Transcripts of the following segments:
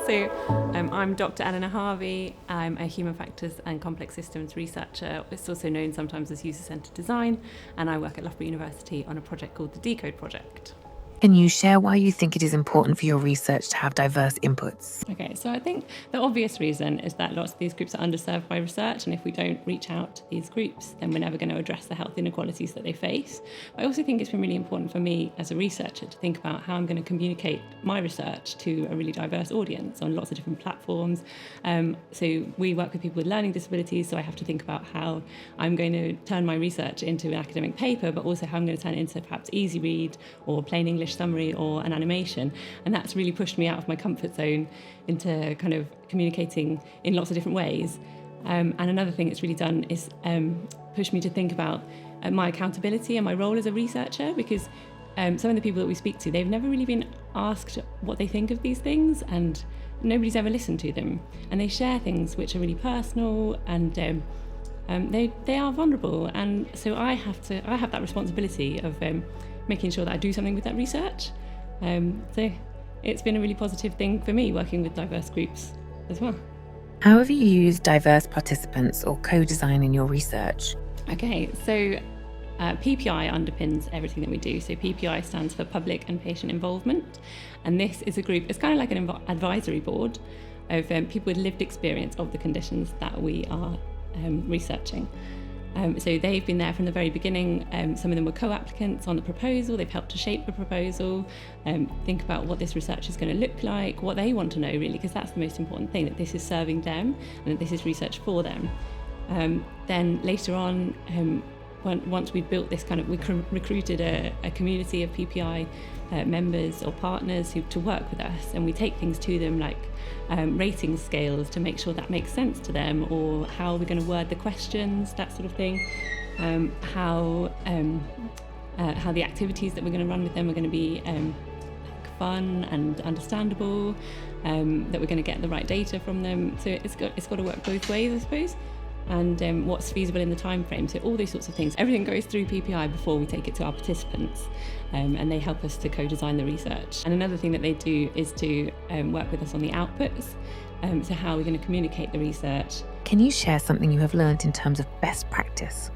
So I'm Dr. Eleanor Harvey. I'm a human factors and complex systems researcher. It's also known sometimes as user-centered design, and I work at Loughborough University on a project called the Decode Project. Can you share why you think it is important for your research to have diverse inputs? Okay, so I think the obvious reason is that lots of these groups are underserved by research, and if we don't reach out to these groups, then we're never going to address the health inequalities that they face. I also think it's been really important for me as a researcher to think about how I'm going to communicate my research to a really diverse audience on lots of different platforms. So we work with people with learning disabilities, so I have to think about how I'm going to turn my research into an academic paper, but also how I'm going to turn it into perhaps easy read or plain English summary or an animation. And that's really pushed me out of my comfort zone into kind of communicating in lots of different ways. And another thing it's really done is push me to think about my accountability and my role as a researcher, because some of the people that we speak to, they've never really been asked what they think of these things, and nobody's ever listened to them. And they share things which are really personal, and they are vulnerable. And so I have that responsibility of making sure that I do something with that research. So it's been a really positive thing for me working with diverse groups as well. How have you used diverse participants or co-design in your research? Okay, so PPI underpins everything that we do. So PPI stands for Public and Patient Involvement. And this is a group, it's kind of like an advisory board of people with lived experience of the conditions that we are researching. So they've been there from the very beginning. Some of them were co-applicants on the proposal. They've helped to shape the proposal, think about what this research is going to look like, what they want to know really, because that's the most important thing, that this is serving them and that this is research for them. Then later on, once we've built this we recruited a community of PPI members or partners to work with us, and we take things to them like rating scales to make sure that makes sense to them, or how we're going to word the questions, that sort of thing, how the activities that we're going to run with them are going to be fun and understandable, that we're going to get the right data from them. So it's got to work both ways, I suppose. And what's feasible in the time frame. So all those sorts of things. Everything goes through PPI before we take it to our participants, and they help us to co-design the research. And another thing that they do is to work with us on the outputs, so how we're going to communicate the research. Can you share something you have learned in terms of best practice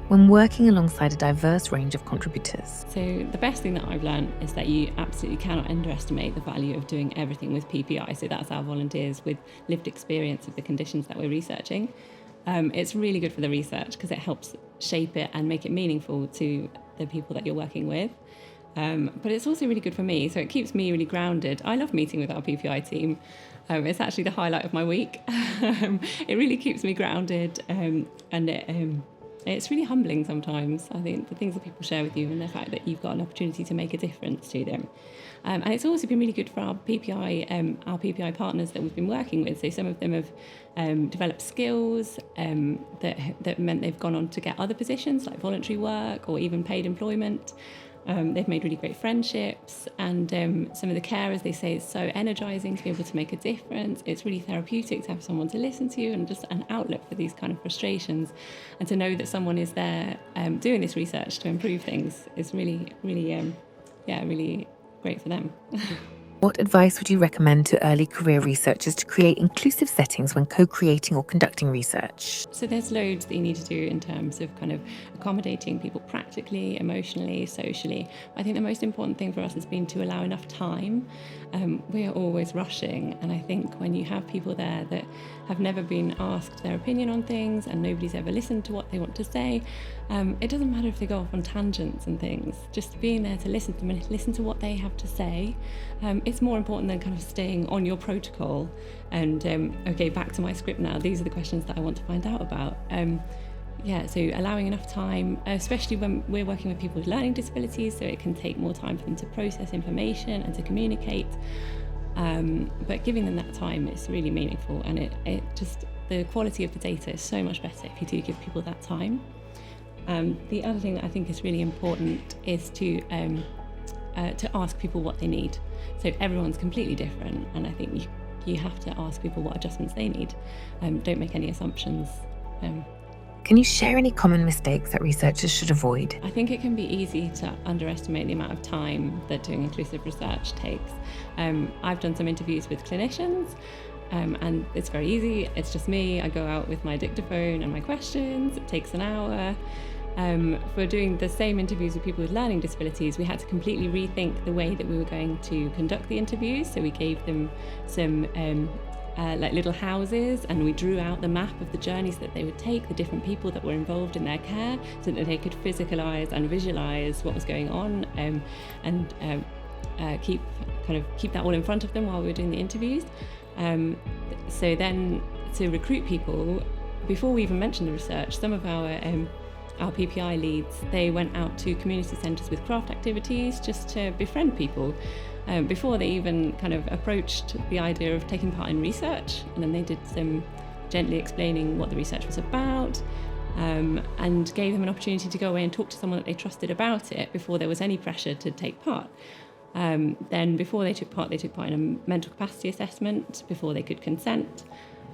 when working alongside a diverse range of contributors? So the best thing that I've learned is that you absolutely cannot underestimate the value of doing everything with PPI. So that's our volunteers with lived experience of the conditions that we're researching. It's really good for the research because it helps shape it and make it meaningful to the people that you're working with. But it's also really good for me, so it keeps me really grounded. I love meeting with our PPI team. It's actually the highlight of my week. It really keeps me grounded, and it's really humbling sometimes, I think, the things that people share with you and the fact that you've got an opportunity to make a difference to them. And it's also been really good for our PPI partners that we've been working with. So some of them have developed skills that meant they've gone on to get other positions like voluntary work or even paid employment. They've made really great friendships, and some of the carers, they say it's so energising to be able to make a difference. It's really therapeutic to have someone to listen to and just an outlet for these kind of frustrations, and to know that someone is there doing this research to improve things is really, really, really great for them. What advice would you recommend to early career researchers to create inclusive settings when co-creating or conducting research? So there's loads that you need to do in terms of kind of accommodating people practically, emotionally, socially. I think the most important thing for us has been to allow enough time. We are always rushing, and I think when you have people there that have never been asked their opinion on things and nobody's ever listened to what they want to say, it doesn't matter if they go off on tangents and things. Just being there to listen to them and listen to what they have to say, it's more important than kind of staying on your protocol and okay, back to my script now, these are the questions that I want to find out about. So allowing enough time, especially when we're working with people with learning disabilities, so it can take more time for them to process information and to communicate, but giving them that time is really meaningful, and it just, the quality of the data is so much better if you do give people that time. The other thing that I think is really important is to ask people what they need. So everyone's completely different, and I think you have to ask people what adjustments they need. Don't make any assumptions. Can you share any common mistakes that researchers should avoid? I think it can be easy to underestimate the amount of time that doing inclusive research takes. I've done some interviews with clinicians, and it's very easy. It's just me. I go out with my dictaphone and my questions. It takes an hour. For doing the same interviews with people with learning disabilities, we had to completely rethink the way that we were going to conduct the interviews. So we gave them some like little houses, and we drew out the map of the journeys that they would take, the different people that were involved in their care, so that they could physicalise and visualise what was going on, and keep that all in front of them while we were doing the interviews. So then to recruit people, before we even mentioned the research, some of our PPI leads, they went out to community centres with craft activities just to befriend people before they even kind of approached the idea of taking part in research. And then they did some gently explaining what the research was about, and gave them an opportunity to go away and talk to someone that they trusted about it before there was any pressure to take part. Then before they took part in a mental capacity assessment before they could consent,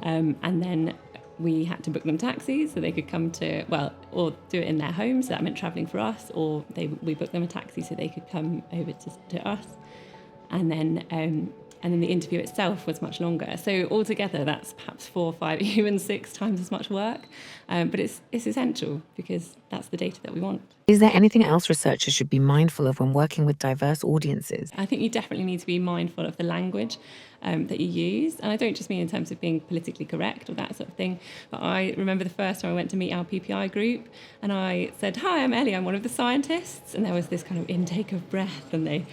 and then we had to book them taxis so they could come to, or do it in their homes, so that meant travelling for us, or we booked them a taxi so they could come over to us. And then the interview itself was much longer. So altogether, that's perhaps 4 or 5, even 6 times as much work. But it's essential because that's the data that we want. Is there anything else researchers should be mindful of when working with diverse audiences? I think you definitely need to be mindful of the language that you use. And I don't just mean in terms of being politically correct or that sort of thing. But I remember the first time I went to meet our PPI group and I said, "Hi, I'm Ellie, I'm one of the scientists." And there was this kind of intake of breath and they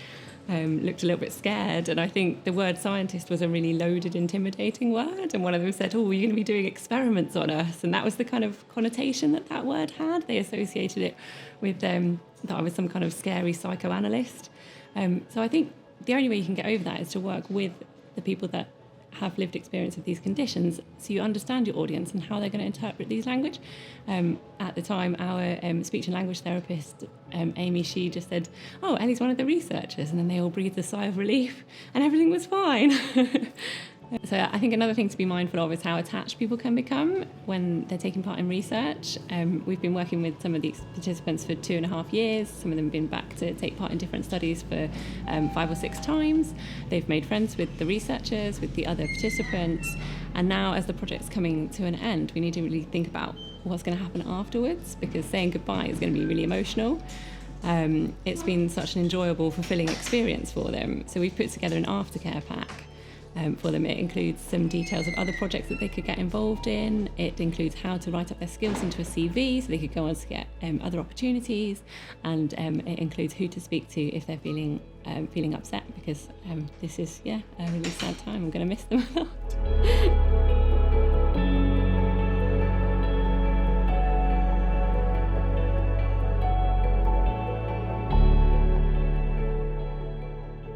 looked a little bit scared. And I think the word scientist was a really loaded, intimidating word. And one of them said, "Oh, you're going to be doing experiments on us." And that was the kind of connotation that word had. They associated it with that I was some kind of scary psychoanalyst. So I think the only way you can get over that is to work with the people that have lived experience of these conditions, so you understand your audience and how they're going to interpret these language. At the time, our speech and language therapist, Amy, she just said, "Oh, Ellie's one of the researchers," and then they all breathed a sigh of relief and everything was fine. So I think another thing to be mindful of is how attached people can become when they're taking part in research. We've been working with some of these participants for 2.5 years. Some of them have been back to take part in different studies for 5 or 6 times. They've made friends with the researchers, with the other participants. And now as the project's coming to an end, we need to really think about what's going to happen afterwards, because saying goodbye is going to be really emotional. It's been such an enjoyable, fulfilling experience for them. So we've put together an aftercare pack for them. It includes some details of other projects that they could get involved in. It includes how to write up their skills into a CV so they could go on to get other opportunities, and it includes who to speak to if they're feeling upset, because this is a really sad time. I'm going to miss them a lot.